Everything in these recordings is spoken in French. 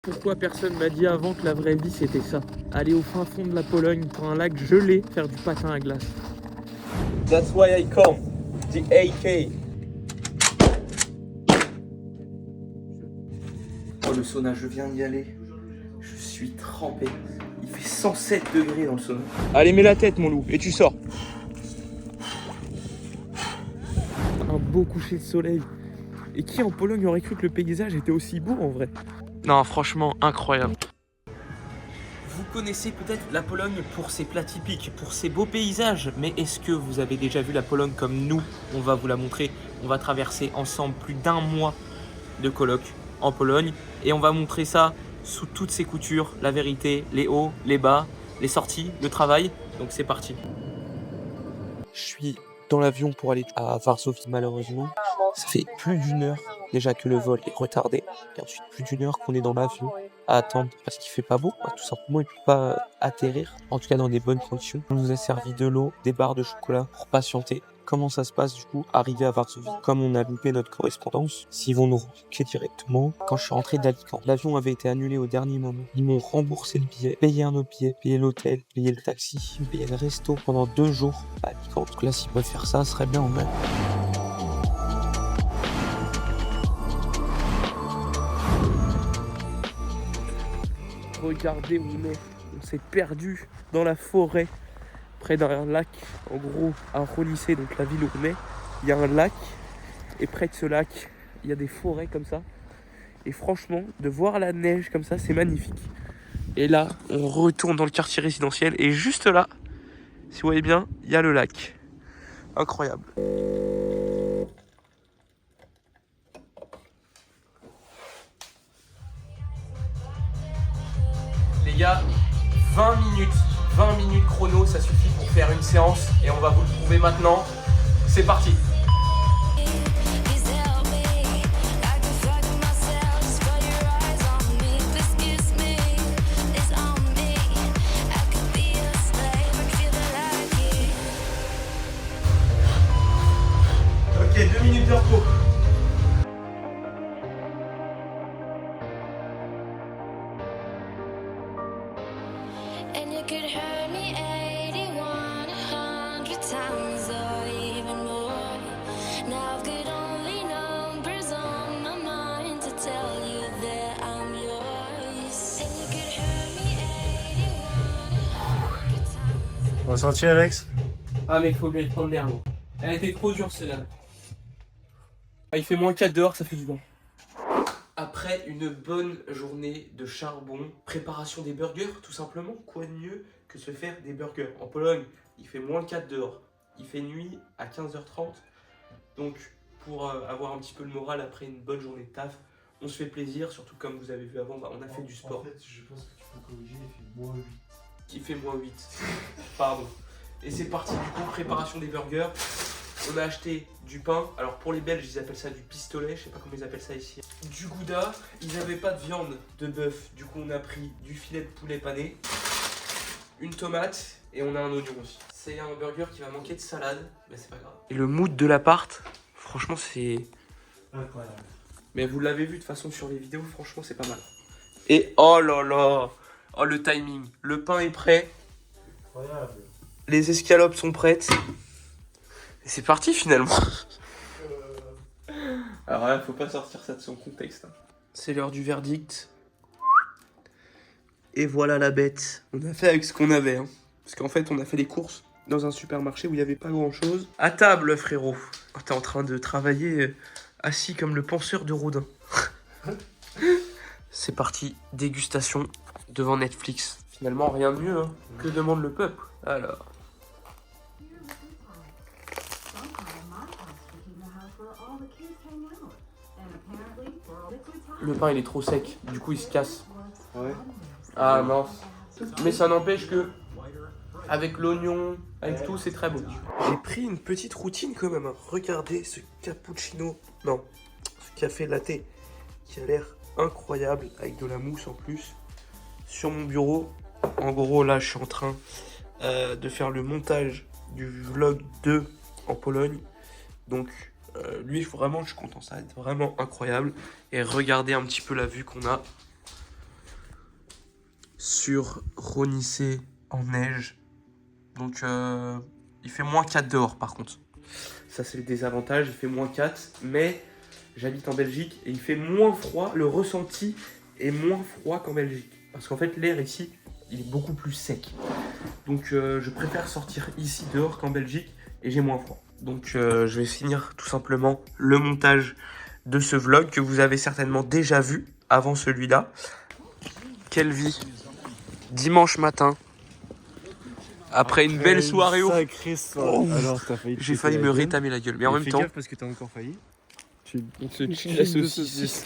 Pourquoi personne m'a dit avant que la vraie vie c'était ça? Aller au fin fond de la Pologne pour un lac gelé, faire du patin à glace. That's why I come. The AK. Oh le sauna, je viens d'y aller. Je suis trempé. Il fait 107 degrés dans le sauna. Allez, mets la tête mon loup et tu sors. Un beau coucher de soleil. Et qui en Pologne aurait cru que le paysage était aussi beau en vrai? Non, franchement, incroyable. Vous connaissez peut-être la Pologne pour ses plats typiques, pour ses beaux paysages, mais est-ce que vous avez déjà vu la Pologne comme nous? On va vous la montrer. On va traverser ensemble plus d'1 mois de colloque en Pologne et on va montrer ça sous toutes ses coutures, la vérité, les hauts, les bas, les sorties, le travail. Donc c'est parti. Je suis dans l'avion pour aller à Varsovie malheureusement. Ça fait plus d'1 heure déjà que le vol est retardé et ensuite plus d'1 heure qu'on est dans l'avion à attendre parce qu'il fait pas beau, tout simplement il peut pas atterrir, en tout cas dans des bonnes conditions. On nous a servi de l'eau, des barres de chocolat pour patienter. Comment ça se passe du coup, arrivé à Varsovie? Comme on a loupé notre correspondance, s'ils vont nous renvoyer directement. Quand je suis rentré d'Alicante, l'avion avait été annulé au dernier moment. Ils m'ont remboursé le billet, payé un autre billet, payé l'hôtel, payé le taxi, payé le resto pendant 2 jours à Alicante. Donc là, s'ils peuvent faire ça, ce serait bien en vrai. Regardez où on s'est perdu dans la forêt, près d'un lac, en gros à Rolnicé, donc la ville où on est, il y a un lac, et près de ce lac, il y a des forêts comme ça, et franchement, de voir la neige comme ça, c'est magnifique. Et là, on retourne dans le quartier résidentiel, et juste là, si vous voyez bien, il y a le lac. Incroyable. Les gars, 20 minutes chrono, ça suffit pour faire une séance et on va vous le prouver maintenant. C'est parti. Ok, 2 minutes de repos. And you could hurt me 81, 100 times or even more. Now I've got only numbers on my mind to tell you that I'm yours. And you could hurt me 81, 100 times. Ressenti, Alex? Ah mec, faut bien prendre l'air. Elle était trop dure celle-là. Ah, il fait -4 dehors, ça fait du bien. Après une bonne journée de charbon, préparation des burgers, tout simplement, quoi de mieux que se faire des burgers? En Pologne, il fait -4 dehors, il fait nuit à 15h30, donc pour avoir un petit peu le moral après une bonne journée de taf, on se fait plaisir, surtout comme vous avez vu avant, on a fait du sport. En fait, je pense que tu peux corriger, il fait -8. Qui fait -8, pardon. Et c'est parti, du coup, préparation des burgers. On a acheté du pain, alors pour les Belges ils appellent ça du pistolet, je sais pas comment ils appellent ça ici. Du gouda, ils n'avaient pas de viande de bœuf, du coup on a pris du filet de poulet pané, une tomate et on a un oignon aussi. C'est un burger qui va manquer de salade, mais c'est pas grave. Et le mood de l'appart, franchement c'est... Incroyable. Mais vous l'avez vu de toute façon sur les vidéos, franchement c'est pas mal. Et oh là là, oh le timing, le pain est prêt, Incroyable. les escalopes sont prêtes. Et c'est parti finalement. Alors là, faut pas sortir ça de son contexte. C'est l'heure du verdict. Et voilà la bête. On a fait avec ce qu'on avait. Parce qu'en fait, on a fait les courses dans un supermarché où il n'y avait pas grand chose. À table, frérot. Oh, t'es en train de travailler assis comme le penseur de Rodin. C'est parti. Dégustation devant Netflix. Finalement, rien de mieux. Que demande le peuple? Alors. Le pain il est trop sec, du coup il se casse. Ouais. Ah mince. Mais ça n'empêche que avec l'oignon, avec tout, c'est très bon. J'ai pris une petite routine quand même. Regardez ce cappuccino, non, ce café latte qui a l'air incroyable avec de la mousse en plus. Sur mon bureau, en gros là je suis en train de faire le montage du vlog 2 en Pologne. Donc lui vraiment je suis content, ça va être vraiment incroyable. Et regardez un petit peu la vue qu'on a. sur Ronissé en neige. Donc il fait moins 4 dehors par contre. Ça c'est le désavantage, il fait moins 4, mais j'habite en Belgique et il fait moins froid, le ressenti est moins froid qu'en Belgique. Parce qu'en fait l'air ici, il est beaucoup plus sec. Donc je préfère sortir ici dehors qu'en Belgique et j'ai moins froid. Donc je vais finir tout simplement le montage de ce vlog que vous avez certainement déjà vu avant celui-là. Quelle vie! Dimanche matin, après une belle soirée au... Sacrée soirée. Oh, alors, t'as failli. J'ai failli me rétamer la gueule, mais en même temps... parce que t'as encore failli. On se chill la saucisse.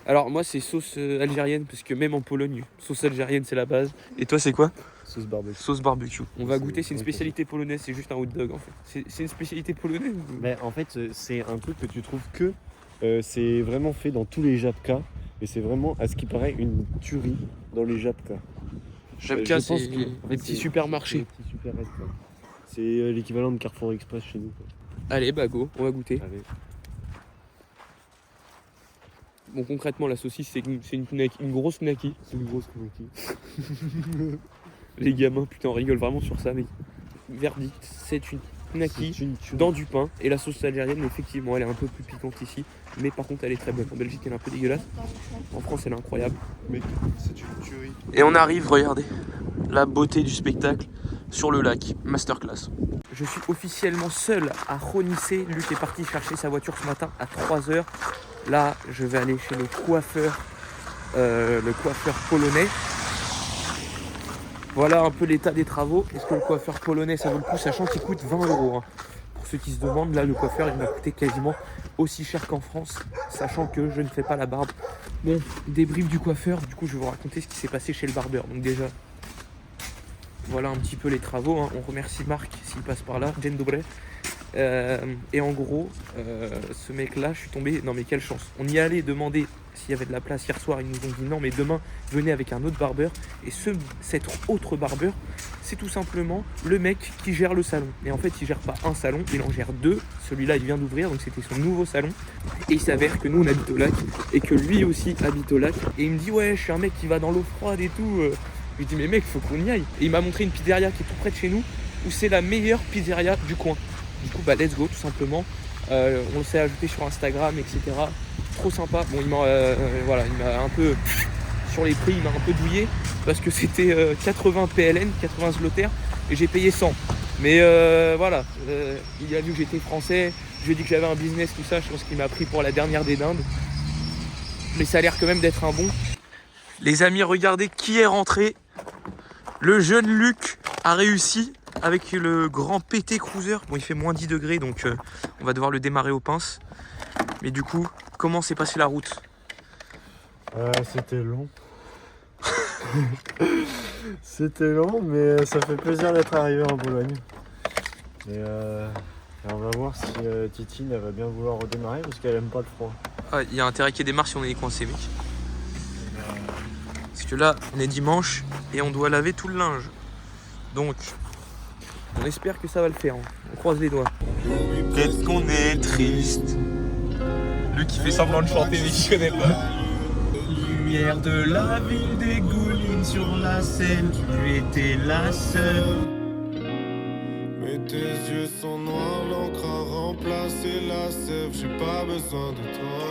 Alors moi c'est sauce algérienne, parce que même en Pologne, sauce algérienne c'est la base. Et toi c'est quoi? Sauce barbecue. Sauce barbecue. On va C'est goûter, c'est une ok. spécialité polonaise, c'est juste un hot dog en fait. C'est une spécialité polonaise ou... Mais en fait, c'est un truc que tu trouves que c'est vraiment fait dans tous les Japka. Et c'est vraiment, à ce qui paraît, une tuerie dans les Japka. Japka, Je pense c'est que- les petits c'est- supermarchés. Les petits super-aides, quoi. C'est l'équivalent de Carrefour Express chez nous, quoi. Allez, bah go, on va goûter. Allez. Bon, concrètement, la saucisse, c'est une grosse knacky. C'est une grosse communauté. Les gamins, putain, on rigole vraiment sur ça, mais verdict, c'est une knacky C'est une tuerie. dans du pain. Et la sauce algérienne, effectivement, elle est un peu plus piquante ici, mais par contre, elle est très bonne. En Belgique, elle est un peu dégueulasse. En France, elle est incroyable. Mec, c'est une tuerie. Et on arrive, regardez, la beauté du spectacle sur le lac, masterclass. Je suis officiellement seul à Ronissé. Luc est parti chercher sa voiture ce matin à 3h. Là, je vais aller chez le coiffeur polonais. Voilà un peu l'état des travaux. Est-ce que le coiffeur polonais, ça vaut le coup, sachant qu'il coûte 20 €, hein. Pour ceux qui se demandent, là, le coiffeur, il m'a coûté quasiment aussi cher qu'en France, sachant que je ne fais pas la barbe. Bon, débrief du coiffeur. Du coup, je vais vous raconter ce qui s'est passé chez le barbeur. Donc déjà, voilà un petit peu les travaux, hein. On remercie Marc s'il passe par là, Dzień dobry. Et en gros, ce mec-là, je suis tombé... Non mais quelle chance. On y allait demander s'il y avait de la place hier soir, ils nous ont dit non, mais demain, venez avec un autre barbeur. Et cet autre barbeur, c'est tout simplement le mec qui gère le salon. Et en fait, il gère pas un salon, il en gère deux. Celui-là, il vient d'ouvrir, donc c'était son nouveau salon. Et il s'avère que nous, on habite au lac, et que lui aussi habite au lac. Et il me dit, ouais, je suis un mec qui va dans l'eau froide et tout. Je lui dis, mais mec, faut qu'on y aille. Et il m'a montré une pizzeria qui est tout près de chez nous, où c'est la meilleure pizzeria du coin. Du coup, bah let's go, tout simplement. On s'est ajouté sur Instagram, etc. Trop sympa. Bon, il m'a un peu, sur les prix, il m'a un peu douillé, parce que c'était 80 PLN, 80 zloters, et j'ai payé 100. Mais voilà, il a vu que j'étais français, je lui ai dit que j'avais un business, tout ça, je pense qu'il m'a pris pour la dernière des dindes. Mais ça a l'air quand même d'être un bon. Les amis, regardez qui est rentré. Le jeune Luc a réussi avec le grand PT Cruiser. Bon, il fait moins 10 degrés, donc on va devoir le démarrer aux pinces. Mais du coup, comment s'est passée la route? C'était long. C'était long, mais ça fait plaisir d'être arrivé en Pologne. Et on va voir si Titine elle va bien vouloir redémarrer parce qu'elle aime pas le froid. Ah, il y a intérêt qu'il démarre si on est coincé, mec. Parce que là, on est dimanche et on doit laver tout le linge. Donc, on espère que ça va le faire. Hein. On croise les doigts. Peut-être qu'on est triste. Luc qui fait semblant de chanter mais qui connaît pas. Lumière de la ville dégouline sur la Seine, tu étais la seule. Mais tes yeux sont noirs, l'encre a remplacé la sève, j'ai pas besoin de toi.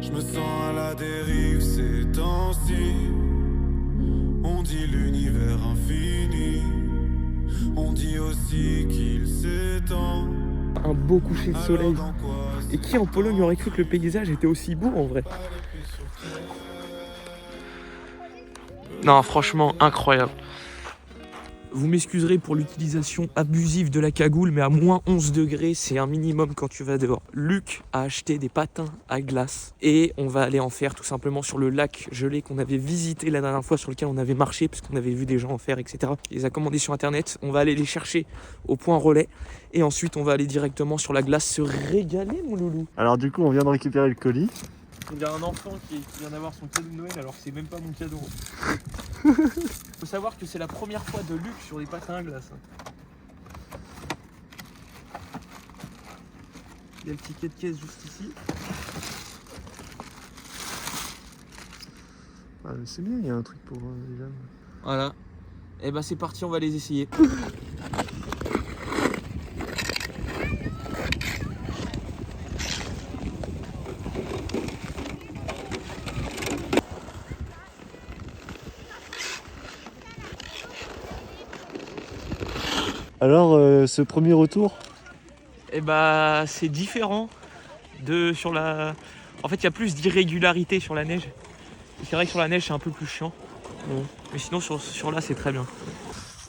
Je me sens à la dérive ces temps-ci. On dit l'univers infini, on dit aussi qu'il s'étend. Un beau coucher de soleil. Alors dans quoi Et qui en Pologne aurait cru que le paysage était aussi beau en vrai? Non, franchement, incroyable. Vous m'excuserez pour l'utilisation abusive de la cagoule, mais à moins 11 degrés, c'est un minimum quand tu vas dehors. Luc a acheté des patins à glace et on va aller en faire tout simplement sur le lac gelé qu'on avait visité la dernière fois, sur lequel on avait marché parce qu'on avait vu des gens en faire, etc. Il les a commandés sur internet. On va aller les chercher au point relais et ensuite on va aller directement sur la glace se régaler, mon loulou. Alors du coup on vient de récupérer le colis. Il y a un enfant qui vient d'avoir son cadeau de Noël alors que c'est même pas mon cadeau. Faut savoir que c'est la première fois de Luc sur les patins à glace. Il y a le ticket de caisse juste ici. Ah, mais c'est bien, il y a un truc pour les jeunes. Voilà. Et bah c'est parti, on va les essayer. Alors, ce premier retour, Et bah c'est différent de sur la. En fait il y a plus d'irrégularité sur la neige. Et c'est vrai que sur la neige c'est un peu plus chiant. Bon. Mais sinon sur là c'est très bien.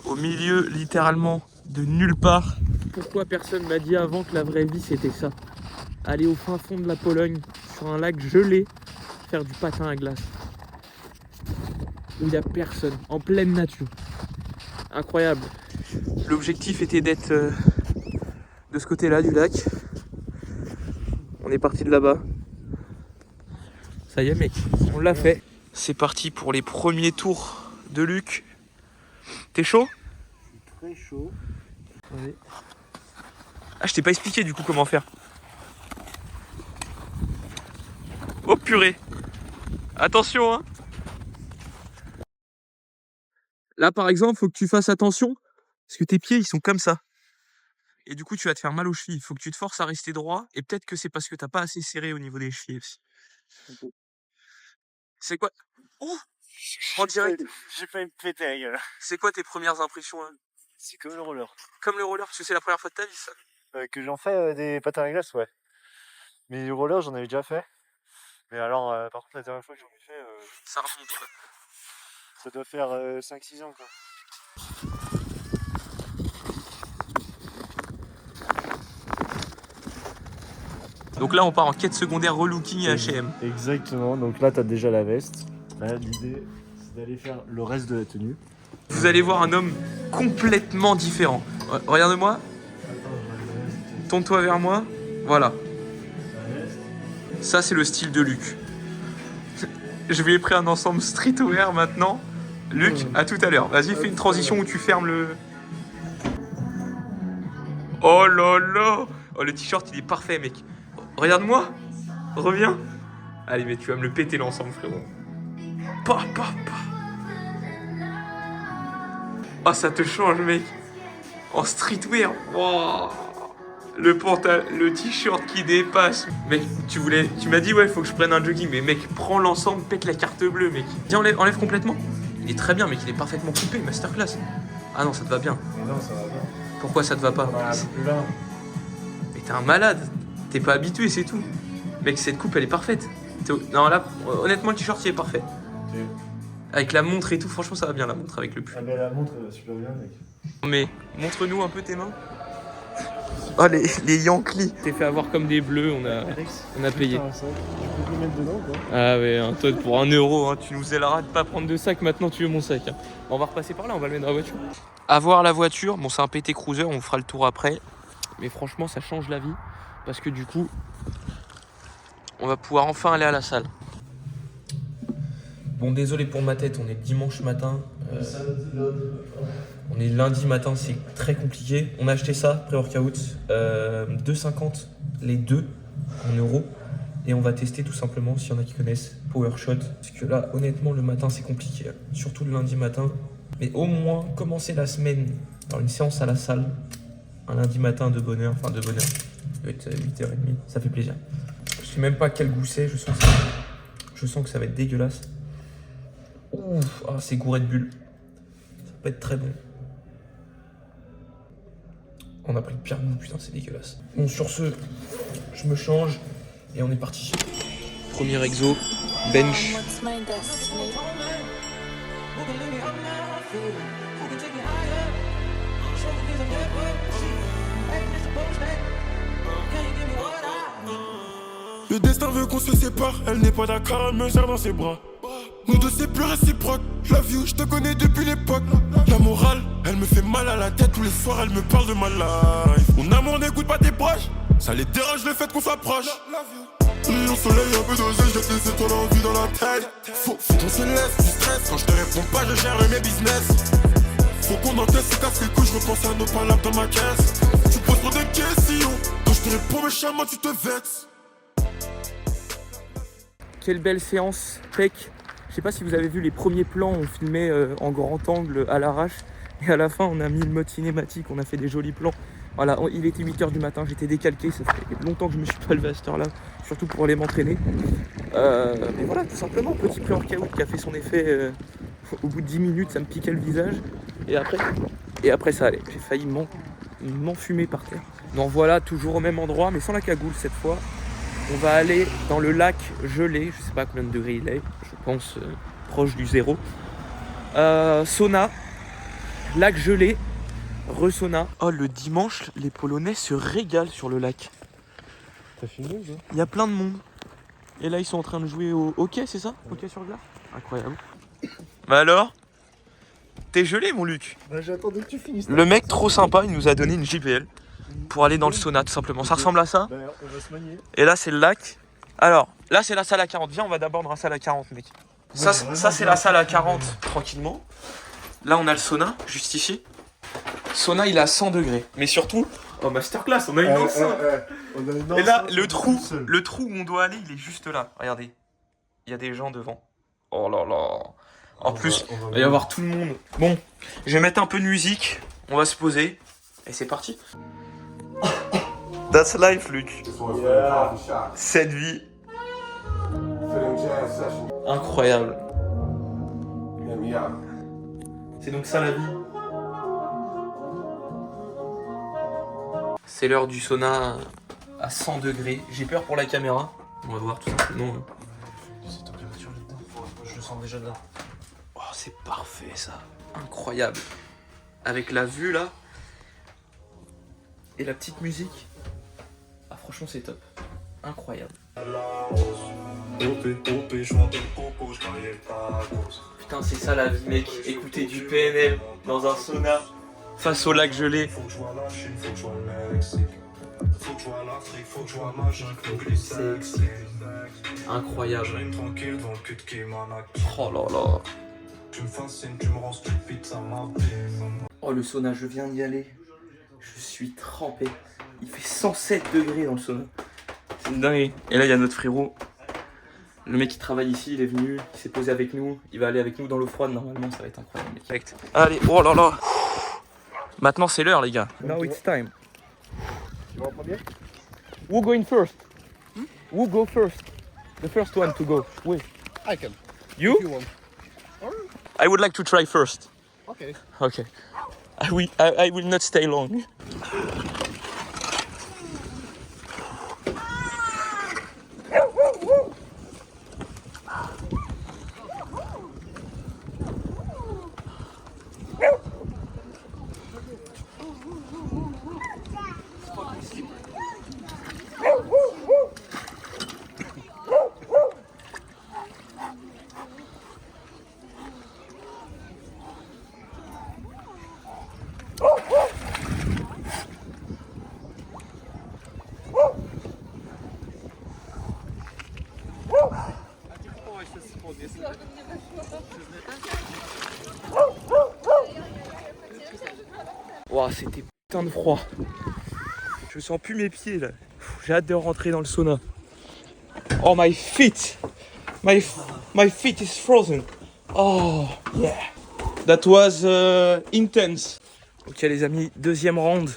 Au milieu littéralement de nulle part. Pourquoi personne m'a dit avant que la vraie vie c'était ça? Aller au fin fond de la Pologne, sur un lac gelé, faire du patin à glace. Où il n'y a personne, en pleine nature. Incroyable. L'objectif était d'être de ce côté-là du lac. On est parti de là-bas. Ça y est mec, on l'a fait. C'est parti pour les premiers tours de Luc. T'es chaud? très chaud. Oui. Ah je t'ai pas expliqué du coup comment faire. Oh purée. Attention hein. Là par exemple, faut que tu fasses attention parce que tes pieds ils sont comme ça. Et du coup tu vas te faire mal aux chevilles. Faut que tu te forces à rester droit et peut-être que c'est parce que t'as pas assez serré au niveau des chevilles aussi. C'est quoi? Oh, en direct. J'ai failli me péter la gueule. C'est quoi tes premières impressions hein? C'est comme le roller. Comme le roller, parce que c'est la première fois de ta vie ça. Que j'en fais des patins à glace, ouais. Mais le roller, j'en avais déjà fait. Mais alors, par contre, la dernière fois que j'en ai fait, Ça remonte quoi. ça doit faire 5-6 ans, quoi. Donc là on part en quête secondaire relooking à H&M. Exactement, donc là, t'as déjà la veste. Là, l'idée, c'est d'aller faire le reste de la tenue. Vous allez voir un homme complètement différent. Regarde-moi, tourne-toi vers moi. Voilà. Ça c'est le style de Luc. Je lui ai pris un ensemble streetwear maintenant. Luc, à tout à l'heure. Vas-y, fais une transition où tu fermes le... Oh là là. Oh le t-shirt il est parfait mec. Regarde-moi. Reviens. Allez mais tu vas me le péter l'ensemble frérot. Pa. Oh ça te change mec. En streetwear. Wow. Le pantalon, le t-shirt qui dépasse. Mec, tu m'as dit ouais faut que je prenne un jogging. Mais mec, prends l'ensemble, pète la carte bleue mec. Viens enlève complètement. Il est très bien mec, il est parfaitement coupé, masterclass. Ah non ça te va bien. Mais non, ça va bien. Pourquoi ça te va pas? Voilà, plus là. Mais t'es un malade. T'es pas habitué c'est tout. Mec cette coupe elle est parfaite. Non là, honnêtement le t-shirt il est parfait. Ok. Avec la montre et tout, franchement ça va bien la montre avec le pull. Ah, mais la montre, elle va super bien, mec. Mais montre-nous un peu tes mains. Oh les Yankees. T'es fait avoir comme des bleus, on a payé. Un sac. Je peux le mettre dedans, quoi. Ah ouais, hein, toi pour 1 euro, hein, tu nous aideras de pas prendre de sac, maintenant tu veux mon sac. Hein. On va repasser par là, on va le mettre dans la voiture. Avoir la voiture, bon c'est un PT Cruiser, on fera le tour après. Mais franchement ça change la vie. Parce que du coup, on va pouvoir enfin aller à la salle. Bon désolé pour ma tête, on est dimanche matin. On est lundi matin, c'est très compliqué. On a acheté ça, pré-workout, 2,50 les deux en euros. Et on va tester tout simplement, s'il y en a qui connaissent, PowerShot. Parce que là, honnêtement, le matin, c'est compliqué. Surtout le lundi matin. Mais au moins, commencer la semaine par une séance à la salle. Un lundi matin de bonne heure, enfin de bonne heure. 8h30, ça fait plaisir. Je sais même pas quel goût c'est, je sens que ça va être dégueulasse. Ouf, ah, c'est gouré de bulles. Ça peut être très bon. On a pris le pire goût, putain, c'est dégueulasse. Bon, sur ce, je me change et on est parti. Premier exo, bench. What's my destiny? Le destin veut qu'on se sépare, elle n'est pas d'accord, elle me serre dans ses bras. Nous deux c'est plus réciproque, love you, je te connais depuis l'époque. La morale, elle me fait mal à la tête, tous les soirs elle me parle de ma life. Mon amour n'écoute pas tes proches, ça les dérange le fait qu'on s'approche. Au soleil un peu dosé, je te laisse ton envie dans la tête. Faut qu'on se laisse du stress, quand je te réponds pas je gère mes business. Faut qu'on encaisse, se casse les couilles, je repense à nos palabres dans ma caisse. Tu poses trop de questions, quand je Je te réponds méchamment, tu te vexes. Quelle belle séance, Peck. Je sais pas si vous avez vu les premiers plans, on filmait en grand angle à l'arrache. Et à la fin, on a mis le mode cinématique, on a fait des jolis plans. Voilà, il était 8h du matin, j'étais décalqué, ça fait longtemps que je me suis pas levé à cette heure-là, surtout pour aller m'entraîner. Mais voilà, tout simplement, petit plan caout qui a fait son effet au bout de 10 minutes, ça me piquait le visage. Et après ça allait, j'ai failli m'enfumer par terre. Donc voilà, toujours au même endroit, mais sans la cagoule cette fois. On va aller dans le lac gelé, je sais pas combien de degrés il est, je pense proche du 0. Sauna, lac gelé, re-sauna. Oh, le dimanche, les Polonais se régalent sur le lac. T'as filmé ou pas? Il y a plein de monde. Et là, ils sont en train de jouer au hockey, c'est ça? Hockey sur glace? Incroyable. Bah alors? T'es gelé, mon Luc? Bah j'attendais que tu finisses. Le mec trop sympa, il nous a donné une JBL pour aller dans le sauna, tout simplement. Ça ressemble à ça? Bah on va se manier. Et là, c'est le lac. Alors, là, c'est la salle à 40. Viens, on va d'abord dans la salle à 40, mec. Ça, c'est la salle à 40, tranquillement. Là, on a le sauna, juste ici. Sauna, il est à 100 degrés. Mais surtout, oh, masterclass, on a une enceinte. Et là, le trou où on doit aller, il est juste là. Regardez. Il y a des gens devant. Oh là là. En plus, il va y avoir tout le monde. Bon, je vais mettre un peu de musique. On va se poser. Et c'est parti. That's life, Luc. Cette vie. Incroyable. C'est donc ça la vie. C'est l'heure du sauna à 100 degrés. J'ai peur pour la caméra. On va voir tout simplement. Cette température là-dedans, je le sens déjà dedans. Oh, c'est parfait ça. Incroyable. Avec la vue là. Et la petite musique. Ah, franchement, c'est top. Incroyable. Putain, c'est ça la vie, mec. Écouter du PNL dans un sauna face au lac gelé. Incroyable. Oh là là. Oh, le sauna, je viens d'y aller. Je suis trempé. Il fait 107 degrés dans le sauna. C'est une dingue. Et là, il y a notre frérot. Le mec qui travaille ici, il est venu, il s'est posé avec nous. Il va aller avec nous dans l'eau froide. Normalement, ça va être incroyable. Mec. Allez, oh là là. Maintenant, c'est l'heure, les gars. Now it's time. Tu vas en premier? Who going first? Who go first? The first one to go. Oui. I can. You? If you want. I would like to try first. Okay. Okay. I will not stay long. Wow, c'était putain de froid. Je sens plus mes pieds là. J'ai hâte de rentrer dans le sauna. Oh, my feet. My feet is frozen. Oh, yeah. That was intense. Ok les amis, deuxième round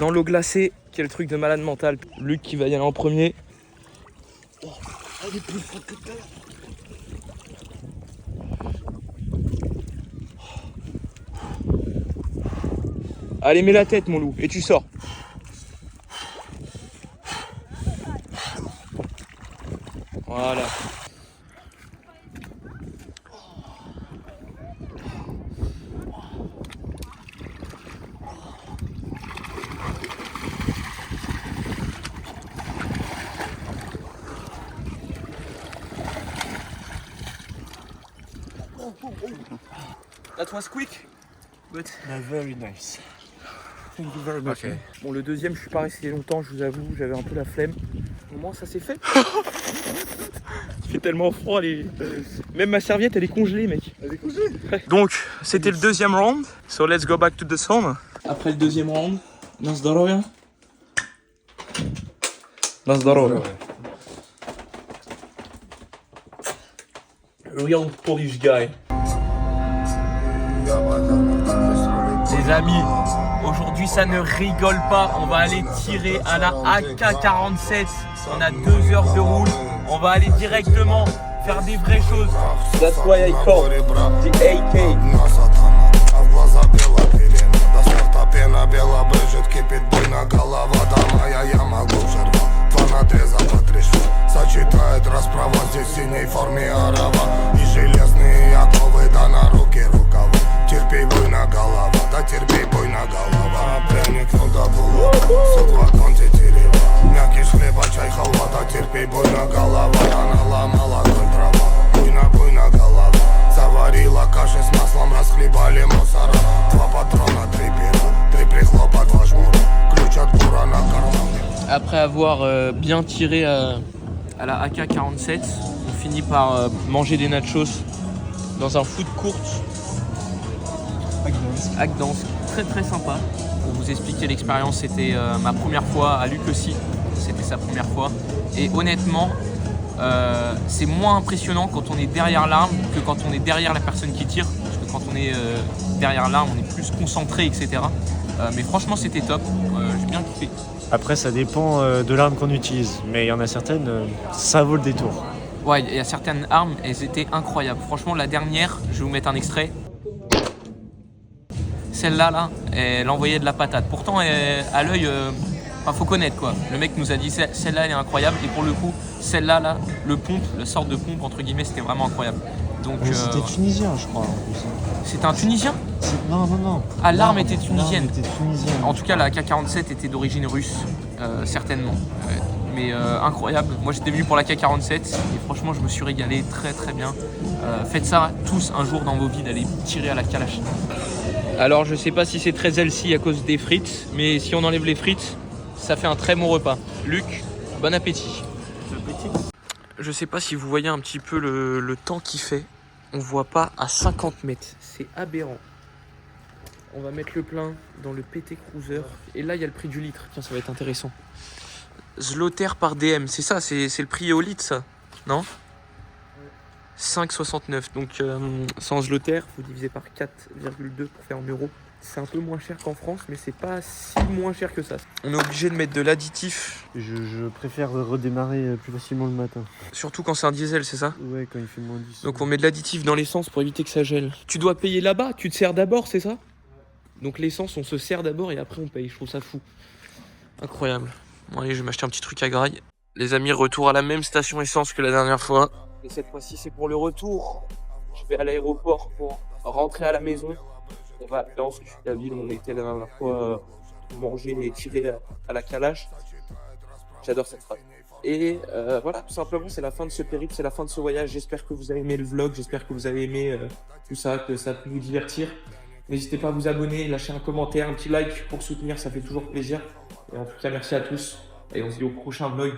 dans l'eau glacée. Quel truc de malade mental. Luc qui va y aller en premier. Oh, elle est plus forte que toi. Allez, mets la tête, mon loup, et tu sors. Voilà. That was quick, but Very nice. thank you very much. Okay. Bon, le deuxième, je suis pas resté longtemps, je vous avoue, j'avais un peu la flemme. Au moins, ça s'est fait. Il fait tellement froid, même ma serviette, elle est congelée, mec. Elle est congelée. Donc, c'était le deuxième round. So let's go back to the sauna. Après le deuxième round, na zdrowie. На здоровье. Real Polish guy. Les amis, aujourd'hui ça ne rigole pas. On va aller tirer à la AK-47. On a 2 heures de route. On va aller directement faire des vraies choses. That's why I call the AK. Пена бела брызжет, кипит буйно, голова до моя, я могу взорвать. Два надреза по 3 шва, сочетает расправа, здесь в синей форме арава. И железные оковы, да на руки рукава. Терпей, буйно, голова, да терпей, буйно, голова. Проникнул до булок, судьба контитирева. Мякиш хлеба, чай, халва, да терпей, буйно, голова. Она ломала вдоль дрова, буйно, буйно, голова. Заварила каши с маслом, расхлебали мусора. 2 патрона, 3 пера, 3 прихлопа, 2 жмура. Ключ от бура на кармане. Après avoir bien tiré à la AK-47, on finit par manger des nachos dans un food court à Gdansk. Très très sympa. Pour vous expliquer l'expérience, c'était ma première fois à Luc aussi. C'était sa première fois. Et honnêtement, c'est moins impressionnant quand on est derrière l'arme que quand on est derrière la personne qui tire. Parce que quand on est derrière l'arme, on est plus concentré, etc. Mais franchement, c'était top. J'ai bien kiffé. Après, ça dépend de l'arme qu'on utilise, mais il y en a certaines, ça vaut le détour. Ouais, il y a certaines armes, elles étaient incroyables. Franchement, la dernière, je vais vous mettre un extrait. Celle-là, là, elle envoyait de la patate. Pourtant, à l'œil, faut connaître quoi. Le mec nous a dit celle-là, elle est incroyable. Et pour le coup, celle-là, là, le pompe, la sorte de pompe entre guillemets, c'était vraiment incroyable. Donc, C'était tunisien, je crois. En plus. C'était un Tunisien? Non. Ah, l'arme était tunisienne. L'arme était tunisienne. En tout cas, la AK-47 était d'origine russe, certainement. Mais incroyable. Moi, j'étais venu pour la AK-47 et franchement, je me suis régalé très très bien. Faites ça tous un jour dans vos vies, d'aller tirer à la Kalash. Alors, je sais pas si c'est très healthy à cause des frites, mais si on enlève les frites, ça fait un très bon repas. Luc, bon appétit. Je sais pas si vous voyez un petit peu le temps qu'il fait. On voit pas à 50 mètres. C'est aberrant. On va mettre le plein dans le PT Cruiser. Et là, il y a le prix du litre. Tiens, ça va être intéressant. Zloter par DM. C'est ça, c'est le prix au litre, ça? Non? 5,69. Donc, 100 zloter, vous divisez par 4,2 pour faire en euros. C'est un peu moins cher qu'en France, mais c'est pas si moins cher que ça. On est obligé de mettre de l'additif. Je préfère redémarrer plus facilement le matin. Surtout quand c'est un diesel, c'est ça? Ouais, quand il fait moins 10. Donc on met de l'additif dans l'essence pour éviter que ça gèle. Tu dois payer là-bas, tu te sers d'abord, c'est ça? Donc l'essence, on se sert d'abord et après on paye. Je trouve ça fou. Incroyable. Bon allez, je vais m'acheter un petit truc à graille. Les amis, retour à la même station essence que la dernière fois. Et cette fois-ci, c'est pour le retour. Je vais à l'aéroport pour rentrer à la maison. On va à Gdansk, la ville où on était la dernière fois, manger et tirer à la Kalash. J'adore cette phrase. Et voilà, tout simplement, c'est la fin de ce périple, c'est la fin de ce voyage. J'espère que vous avez aimé le vlog, j'espère que vous avez aimé tout ça, que ça a pu vous divertir. N'hésitez pas à vous abonner, lâcher un commentaire, un petit like pour soutenir, ça fait toujours plaisir. Et en tout cas, merci à tous. Et on se dit au prochain vlog.